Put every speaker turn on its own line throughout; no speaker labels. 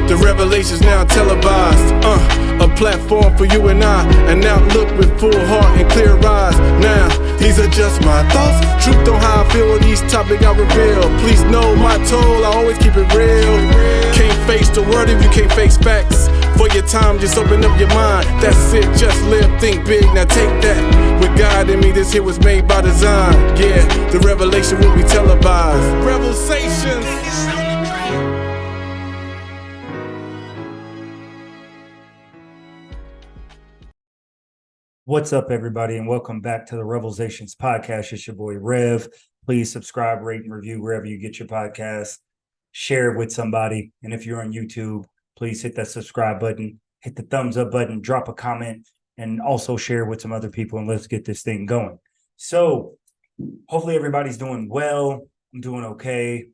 The revelations now televised. A platform for you and I. And now look with full heart and clear eyes. Now, these are just my thoughts. Truth on how I feel on these topics I reveal. Please know my toll, I always keep it real. Can't face the word if you can't face facts. For your time, just open up your mind. That's it, just live, think big, now take that. With God in me, this here was made by design. Yeah, the revelation will be televised. REVELSations.
What's up, everybody, and welcome back to the REVELSations Podcast. It's your boy, Rev. Please subscribe, rate, and review wherever you get your podcast. Share it with somebody. And if you're on YouTube, please hit that subscribe button, hit the thumbs up button, drop a comment, and also share with some other people, and let's get this thing going. So hopefully everybody's doing well. I'm doing okay.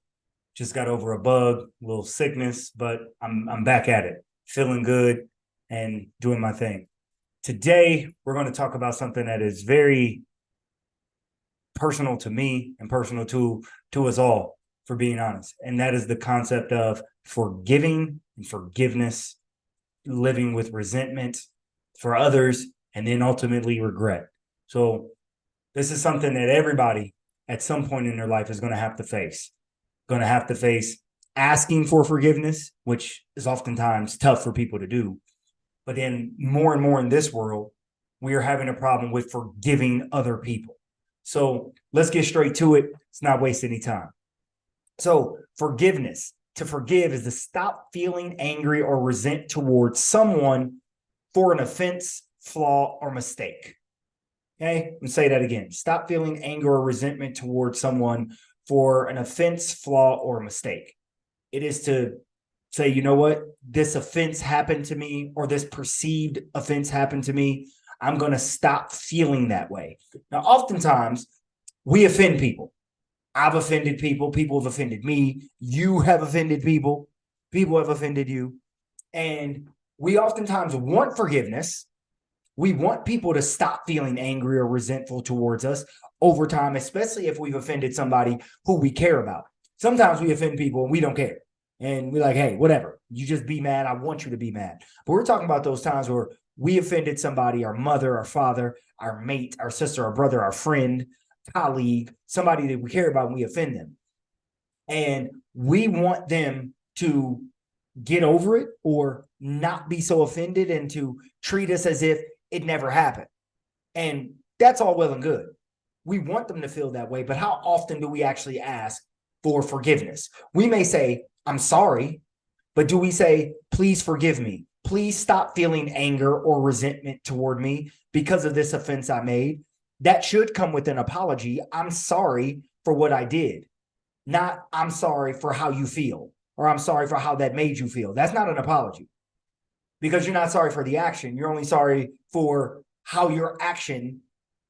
Just got over a bug, a little sickness, but I'm back at it, feeling good and doing my thing. Today, we're going to talk about something that is very personal to me and personal to us all, for being honest. And that is the concept of forgiving and forgiveness, living with resentment for others, and then ultimately regret. So this is something that everybody at some point in their life is going to have to face. Going to have to face asking for forgiveness, which is oftentimes tough for people to do. But then more and more in this world, we are having a problem with forgiving other people. So let's get straight to it. Let's not waste any time. So forgiveness. To forgive is to stop feeling angry or resent towards someone for an offense, flaw, or mistake. Okay, let me say that again. Stop feeling anger or resentment towards someone for an offense, flaw, or mistake. It is to say, you know what, this offense happened to me, or this perceived offense happened to me. I'm going to stop feeling that way. Now, oftentimes we offend people. I've offended people. People have offended me. You have offended people. People have offended you. And we oftentimes want forgiveness. We want people to stop feeling angry or resentful towards us over time, especially if we've offended somebody who we care about. Sometimes we offend people and we don't care. And we're like, hey, whatever, you just be mad. I want you to be mad. But we're talking about those times where we offended somebody, our mother, our father, our mate, our sister, our brother, our friend, colleague, somebody that we care about, and we offend them. And we want them to get over it or not be so offended and to treat us as if it never happened. And that's all well and good. We want them to feel that way. But how often do we actually ask for forgiveness? We may say, I'm sorry, but do we say, please forgive me? Please stop feeling anger or resentment toward me because of this offense I made. That should come with an apology. I'm sorry for what I did. Not, I'm sorry for how you feel, or I'm sorry for how that made you feel. That's not an apology, because you're not sorry for the action. You're only sorry for how your action,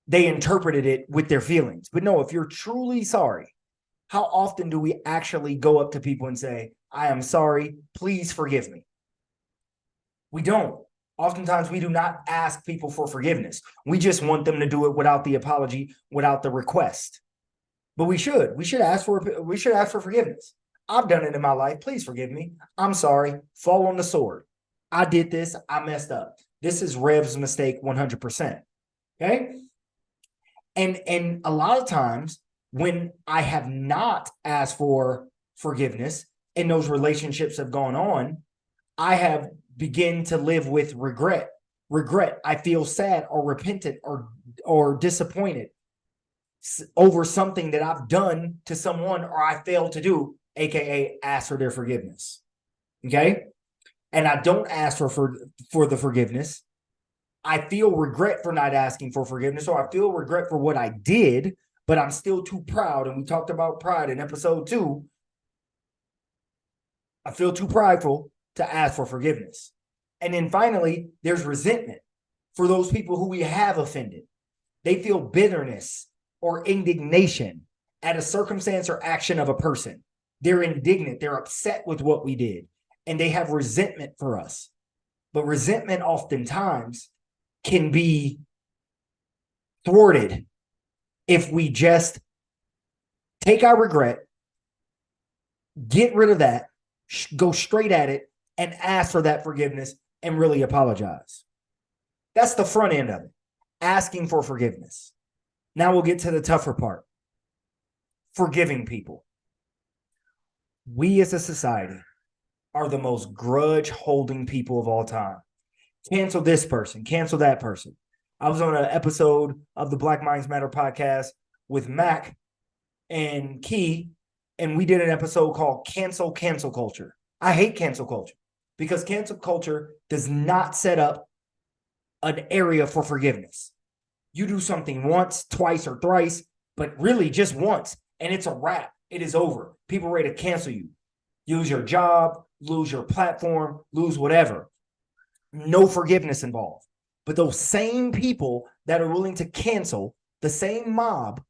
they interpreted it with their feelings. But no, if you're truly sorry, how often do we actually go up to people and say, I am sorry, please forgive me? We don't. Oftentimes we do not ask people for forgiveness. We just want them to do it without the apology, without the request. But we should. We should ask for forgiveness. I've done it in my life. Please forgive me. I'm sorry. Fall on the sword. I did this. I messed up. This is Rev's mistake 100%. Okay? And a lot of times, when I have not asked for forgiveness and those relationships have gone on, I have begun to live with regret. Regret. I feel sad or repentant or disappointed over something that I've done to someone or I failed to do, aka ask for their forgiveness. Okay? And I don't ask for the forgiveness. I feel regret for not asking for forgiveness, or I feel regret for what I did, but I'm still too proud. And we talked about pride in episode 2. I feel too prideful to ask for forgiveness. And then finally, there's resentment for those people who we have offended. They feel bitterness or indignation at a circumstance or action of a person. They're indignant. They're upset with what we did. And they have resentment for us. But resentment oftentimes can be thwarted if we just take our regret, get rid of that, go straight at it,
and ask for that forgiveness and really apologize. That's the front end of it, asking for forgiveness. Now we'll get to the tougher part, forgiving people. We as a society are the most grudge-holding people of all time. Cancel this person, cancel that person. I was on an episode of the Black Minds Matter podcast with Mac and Key, and we did an episode called Cancel Culture. I hate cancel culture because cancel culture does not set up an area for forgiveness. You do something once, twice, or thrice, but really just once, and it's a wrap. It is over. People are ready to cancel you. Lose your job, lose your platform, lose whatever. No forgiveness involved. But those same people that are willing to cancel, the same mob,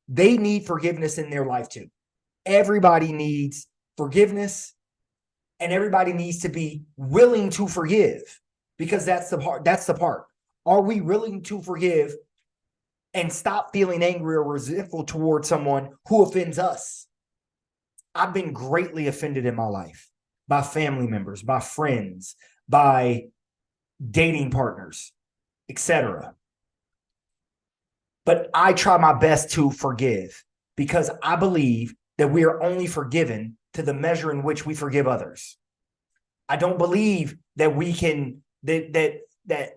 they need forgiveness in their life too. Everybody needs forgiveness, and everybody needs to be willing to forgive, because that's the part. That's the part. Are we willing to forgive and stop feeling angry or resentful towards someone who offends us? I've been greatly offended in my life by family members, by friends, by dating partners, etc. But I try my best to forgive, because I believe that we are only forgiven to the measure in which we forgive others. I don't believe that we can, that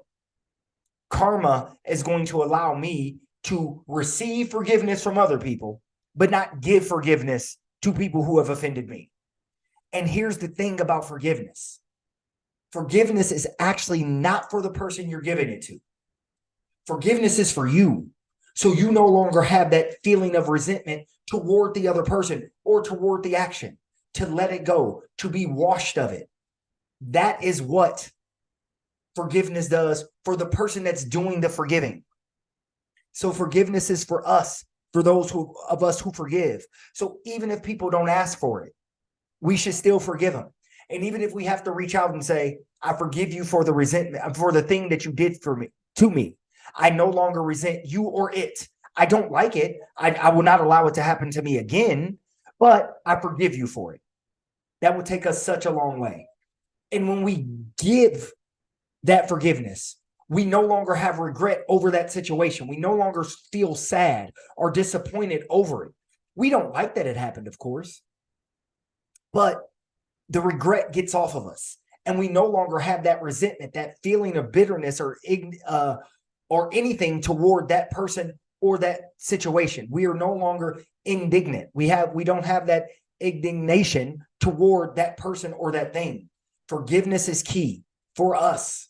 karma is going to allow me to receive forgiveness from other people, but not give forgiveness to people who have offended me. And here's the thing about forgiveness. Forgiveness is actually not for the person you're giving it to. Forgiveness is for you. So you no longer have that feeling of resentment toward the other person or toward the action, to let it go, to be washed of it. That is what forgiveness does for the person that's doing the forgiving. So forgiveness is for us, for those of us who forgive. So even if people don't ask for it, we should still forgive them. And even if we have to reach out and say, I forgive you for the resentment, for the thing that you did to me. I no longer resent you or it. I don't like it. I will not allow it to happen to me again, but I forgive you for it. That would take us such a long way. And when we give that forgiveness, we no longer have regret over that situation. We no longer feel sad or disappointed over it. We don't like that it happened, of course, but the regret gets off of us, and we no longer have that resentment, that feeling of bitterness or anything toward that person or that situation. We are no longer indignant. We don't have that indignation toward that person or that thing. Forgiveness is key for us.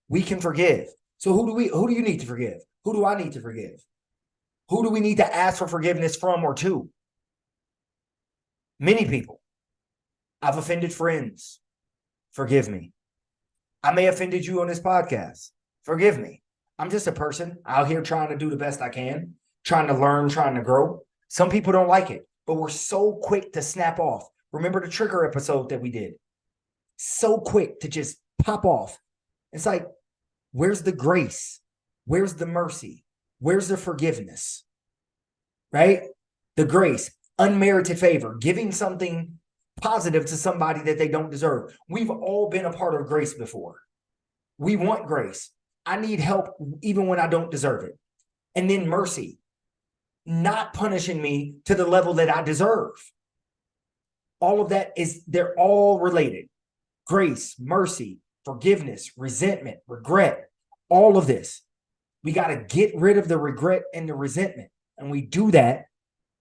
We can forgive. So who do you need to forgive? Who do I need to forgive? Who do we need to ask for forgiveness from or to? Many people. I've offended friends. Forgive me. I may have offended you on this podcast. Forgive me. I'm just a person out here trying to do the best I can, trying to learn, trying to grow. Some people don't like it, but we're so quick to snap off. Remember the trigger episode that we did? So quick to just pop off. It's like, where's the grace? Where's the mercy? Where's the forgiveness? Right? The grace, unmerited favor, giving something positive to somebody that they don't deserve. We've all been a part of grace before. We want grace. I need help even when I don't deserve it. And then mercy, not punishing me to the level that I deserve. All of that they're all related. Grace, mercy, forgiveness, resentment, regret, all of this. We got to get rid of the regret and the resentment. And we do that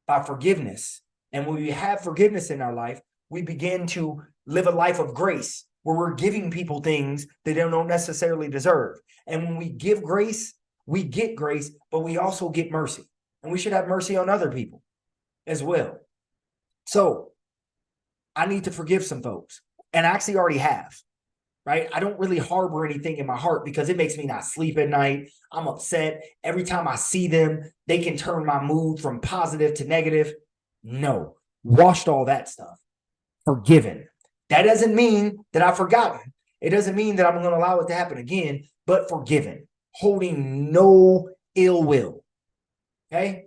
by forgiveness. And when we have forgiveness in our life, we begin to live a life of grace, where we're giving people things they don't necessarily deserve. And when we give grace, we get grace, but we also get mercy. And we should have mercy on other people as well. So I need to forgive some folks. And I actually already have, right? I don't really harbor anything in my heart because it makes me not sleep at night. I'm upset. Every time I see them, they can turn my mood from positive to negative. No, washed all that stuff. Forgiven. That doesn't mean that I've forgotten. It doesn't mean that I'm going to allow it to happen again, but forgiven, holding no ill will. Okay?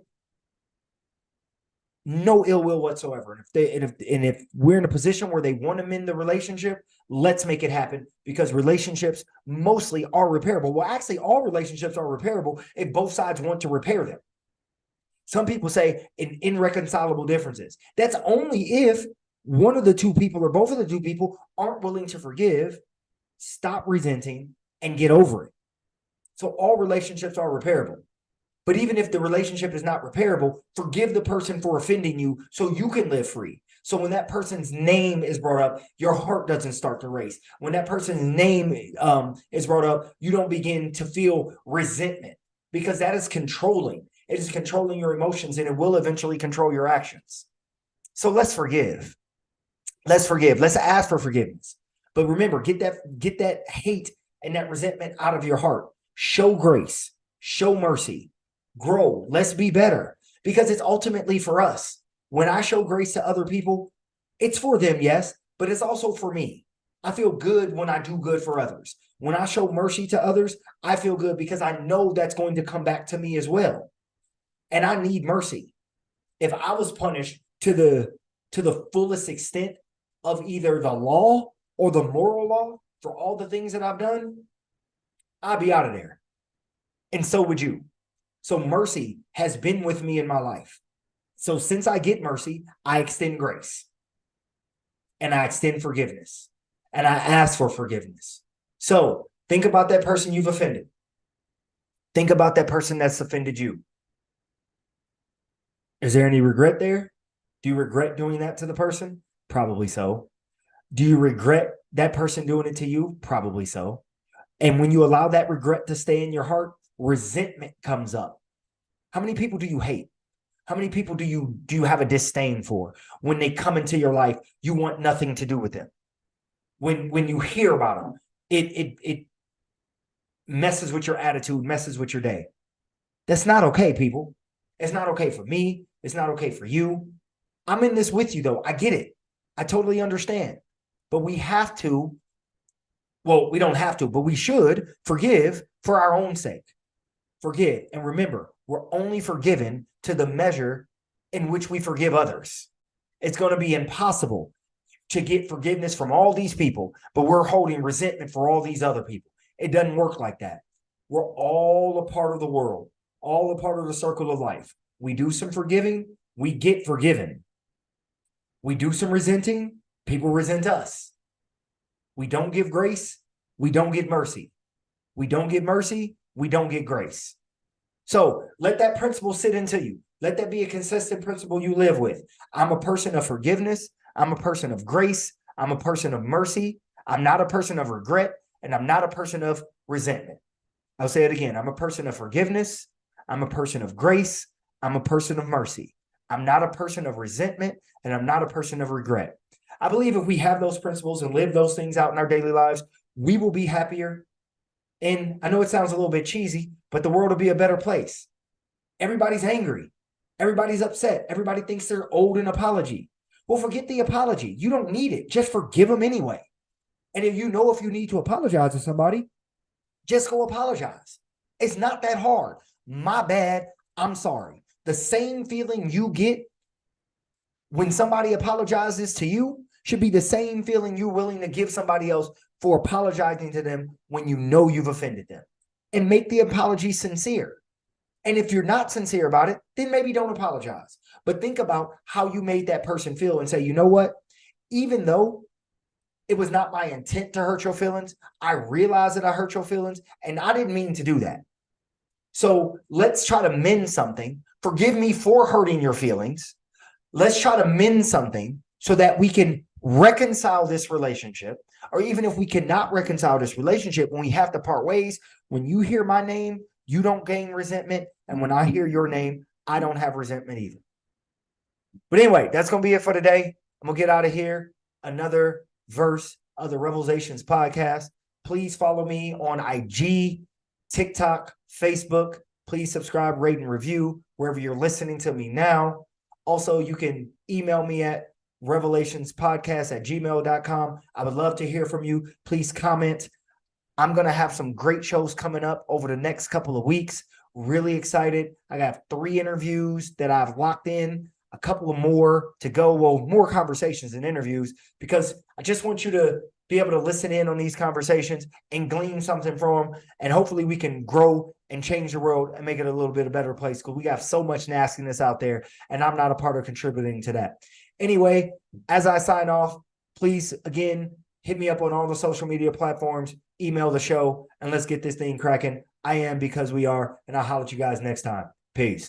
no ill will whatsoever. And if we're in a position where they want to mend the relationship, let's make it happen, because relationships mostly are repairable. Well, actually, all relationships are repairable if both sides want to repair them. Some people say in irreconcilable differences. That's only if one of the two people or both of the two people aren't willing to forgive, stop resenting, and get over it. So all relationships are repairable. But even if the relationship is not repairable, forgive the person for offending you so you can live free. So when that person's name is brought up, your heart doesn't start to race. When that person's name is brought up, you don't begin to feel resentment, because that is controlling. It is controlling your emotions, and it will eventually control your actions. So let's forgive. Let's forgive. Let's ask for forgiveness. But remember, get that hate and that resentment out of your heart. Show grace. Show mercy. Grow. Let's be better, because it's ultimately for us. When I show grace to other people, it's for them, yes, but it's also for me. I feel good when I do good for others. When I show mercy to others, I feel good because I know that's going to come back to me as well. And I need mercy. If I was punished to the fullest extent of either the law or the moral law for all the things that I've done, I'd be out of there. And so would you. So mercy has been with me in my life. So since I get mercy, I extend grace, and I extend forgiveness, and I ask for forgiveness. So think about that person you've offended. Think about that person that's offended you. Is there any regret there? Do you regret doing that to the person? Probably so. Do you regret that person doing it to you? Probably so. And when you allow that regret to stay in your heart, resentment comes up. How many people do you hate? How many people do you have a disdain for? When they come into your life, you want nothing to do with them. When you hear about them, it messes with your attitude, messes with your day. That's not okay, people. It's not okay for me. It's not okay for you. I'm in this with you, though. I get it. I totally understand. But we have to, well, we don't have to, but we should forgive for our own sake. Forgive. And remember, we're only forgiven to the measure in which we forgive others. It's going to be impossible to get forgiveness from all these people, but we're holding resentment for all these other people. It doesn't work like that. We're all a part of the world, all a part of the circle of life. We do some forgiving, we get forgiven. We do some resenting, people resent us. We don't give grace, we don't get mercy. We don't get mercy, we don't get grace. So let that principle sit into you. Let that be a consistent principle you live with. I'm a person of forgiveness. I'm a person of grace. I'm a person of mercy. I'm not a person of regret, and I'm not a person of resentment. I'll say it again. I'm a person of forgiveness. I'm a person of grace. I'm a person of mercy. I'm not a person of resentment, and I'm not a person of regret. I believe if we have those principles and live those things out in our daily lives, we will be happier. And I know it sounds a little bit cheesy, but the world will be a better place. Everybody's angry. Everybody's upset. Everybody thinks they're owed an apology. Well, forget the apology. You don't need it. Just forgive them anyway. And if you need to apologize to somebody, just go apologize. It's not that hard. My bad. I'm sorry. The same feeling you get when somebody apologizes to you should be the same feeling you're willing to give somebody else for apologizing to them when you know you've offended them. And make the apology sincere. And if you're not sincere about it, then maybe don't apologize. But think about how you made that person feel and say, you know what? Even though it was not my intent to hurt your feelings, I realize that I hurt your feelings, and I didn't mean to do that. So let's try to mend something. Forgive me for hurting your feelings. Let's try to mend something so that we can reconcile this relationship. Or even if we cannot reconcile this relationship, when we have to part ways, when you hear my name, you don't gain resentment. And when I hear your name, I don't have resentment either. But anyway, that's going to be it for today. I'm going to get out of here. Another verse of the REVELSations Podcast. Please follow me on IG, TikTok, Facebook. Please subscribe, rate, and review wherever you're listening to me now. Also, you can email me at revelationspodcast@gmail.com. I would love to hear from you. Please comment. I'm going to have some great shows coming up over the next couple of weeks. Really excited. I got 3 interviews that I've locked in. a couple of more to go. Well, more conversations and interviews, because I just want you to be able to listen in on these conversations and glean something from them. And hopefully we can grow and change the world and make it a little bit a better place, because we got so much nastiness out there and I'm not a part of contributing to that. Anyway, as I sign off, please, again, hit me up on all the social media platforms, email the show, and let's get this thing cracking. I am because we are, and I'll holler at you guys next time. Peace.